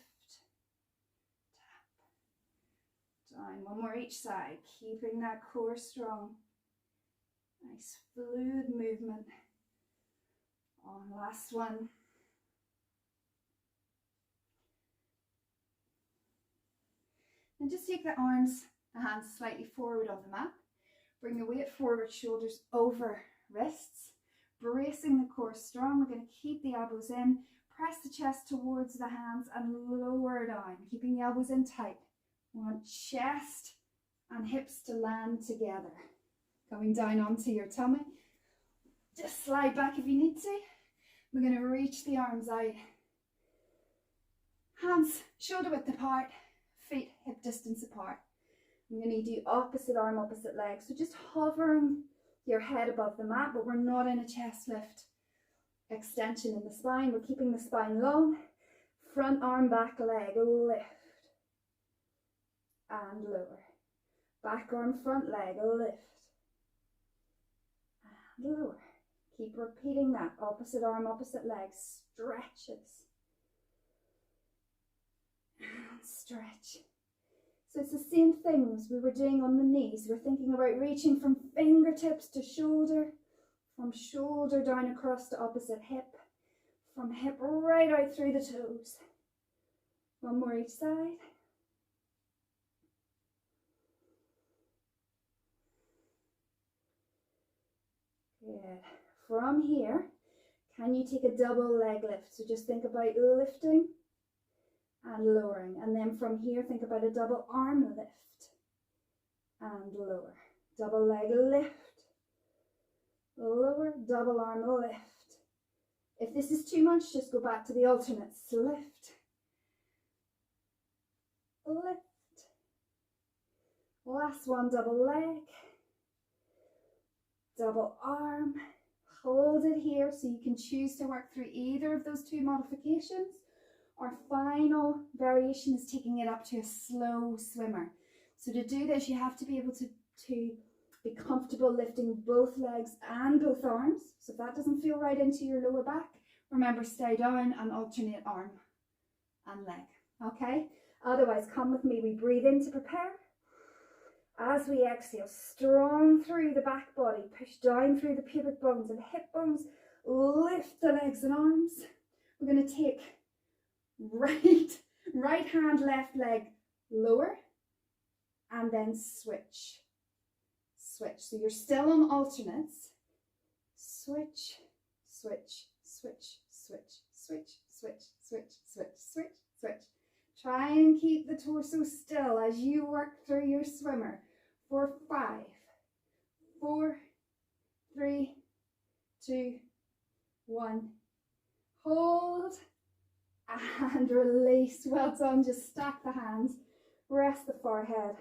tap, down. One more each side, keeping that core strong. Nice fluid movement. On last one. And just take the arms, the hands slightly forward on the mat. Bring the weight forward, shoulders over wrists, bracing the core strong. We're going to keep the elbows in, press the chest towards the hands and lower down, keeping the elbows in tight. We want chest and hips to land together. Going down onto your tummy. Just slide back if you need to. We're going to reach the arms out. Hands shoulder width apart, feet hip distance apart. I'm going to do opposite arm, opposite leg. So just hovering your head above the mat, but we're not in a chest lift extension in the spine. We're keeping the spine long. Front arm, back leg, lift and lower. Back arm, front leg, lift and lower. Keep repeating that. Opposite arm, opposite leg, stretches and stretch. So it's the same things we were doing on the knees. We're thinking about reaching from fingertips to shoulder, from shoulder down across to opposite hip, from hip right out through the toes. One more each side. Good. From here, can you take a double leg lift? So just think about lifting and lowering, and then from here think about a double arm lift and lower. Double leg lift, lower, double arm lift. If this is too much, just go back to the alternates. Lift, lift. Last one, double leg, double arm. Hold it here so you can choose to work through either of those two modifications. Our final variation is taking it up to a slow swimmer. So to do this, you have to be able to be comfortable lifting both legs and both arms. So if that doesn't feel right into your lower back, remember, stay down and alternate arm and leg. Okay? Otherwise, come with me. We breathe in to prepare. As we exhale, strong through the back body, push down through the pubic bones and hip bones, lift the legs and arms. We're going to take right hand, left leg lower, and then switch. So you're still on alternates. Switch, switch, switch, switch, switch, switch, switch, switch, switch, switch. Try and keep the torso still as you work through your swimmer for 5, 4, 3, 2, 1. Hold and release. Well done. Just stack the hands, rest the forehead,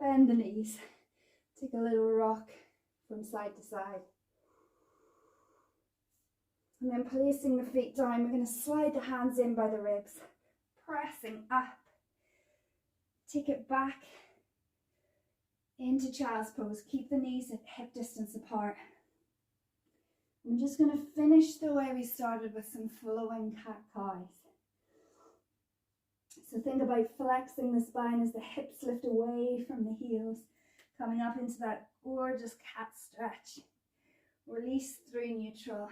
bend the knees, take a little rock from side to side. And then placing the feet down, we're going to slide the hands in by the ribs, pressing up. Take it back into child's pose. Keep the knees at hip distance apart. I'm just going to finish the way we started with some flowing cat-cows. So think about flexing the spine as the hips lift away from the heels, coming up into that gorgeous cat stretch. Release through neutral,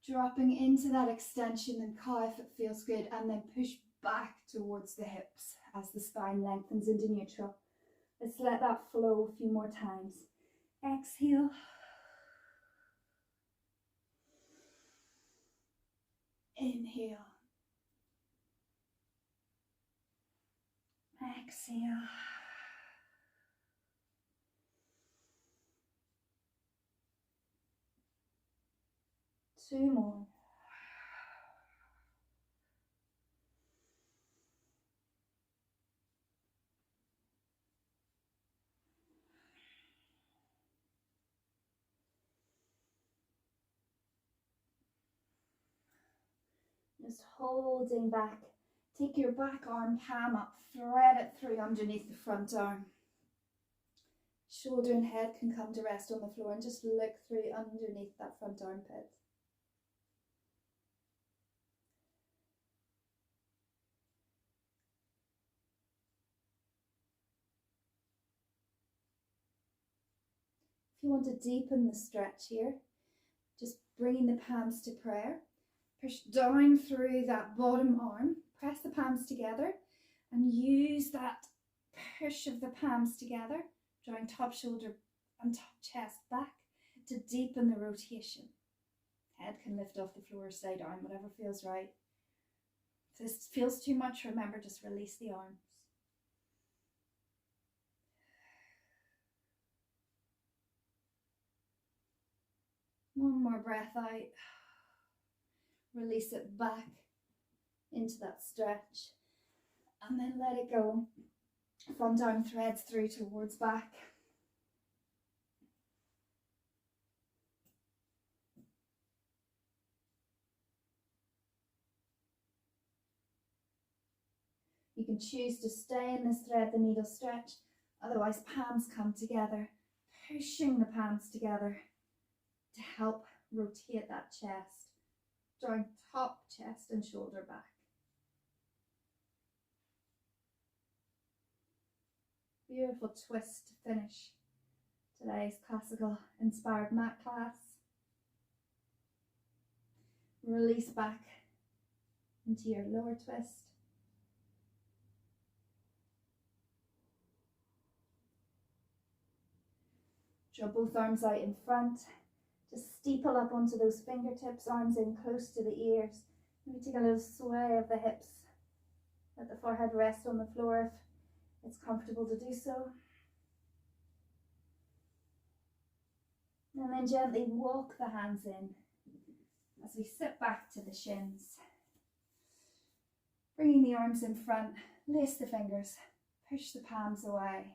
dropping into that extension and cow if it feels good, and then push back towards the hips as the spine lengthens into neutral. Let's let that flow a few more times. Exhale. Inhale. Exhale. Two more. Just holding back. Take your back arm palm up, thread it through underneath the front arm. Shoulder and head can come to rest on the floor, and just look through underneath that front armpit. If you want to deepen the stretch here, just bringing the palms to prayer. Push down through that bottom arm, press the palms together, and use that push of the palms together drawing top shoulder and top chest back to deepen the rotation. Head can lift off the floor or stay down, whatever feels right. If this feels too much, remember, just release the arms. One more breath out. Release it back into that stretch. And then let it go. Front arm threads through towards back. You can choose to stay in this thread the needle stretch, otherwise palms come together, pushing the palms together to help rotate that chest, drawing top chest and shoulder back. Beautiful twist to finish today's classical inspired mat class. Release back into your lower twist. Draw both arms out in front. Just steeple up onto those fingertips, arms in close to the ears. Maybe take a little sway of the hips. Let the forehead rest on the floor if it's comfortable to do so. And then gently walk the hands in as we sit back to the shins. Bringing the arms in front, lace the fingers, push the palms away.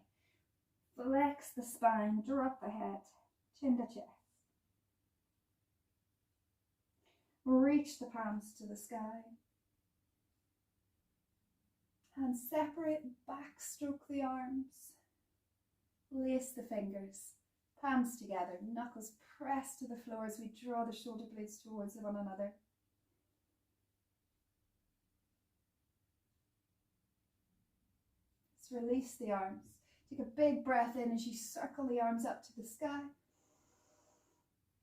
Flex the spine, drop the head, chin to chest. Reach the palms to the sky. Hands separate, backstroke the arms. Lace the fingers, palms together, knuckles press to the floor as we draw the shoulder blades towards one another. Let's release the arms. Take a big breath in as you circle the arms up to the sky.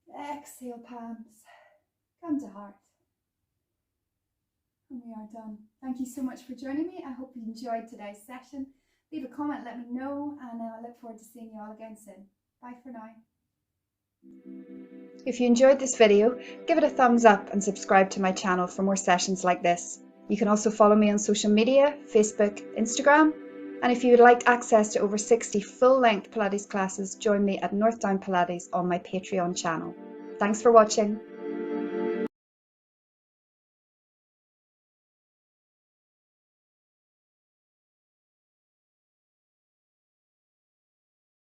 Exhale, palms. Come to heart. And we are done. Thank you so much for joining me. I hope you enjoyed today's session. Leave a comment, let me know, and I look forward to seeing you all again soon. Bye for now. If you enjoyed this video, give it a thumbs up and subscribe to my channel for more sessions like this. You can also follow me on social media, Facebook, Instagram. And if you would like access to over 60 full-length Pilates classes, join me at North Down Pilates on my Patreon channel. Thanks for watching.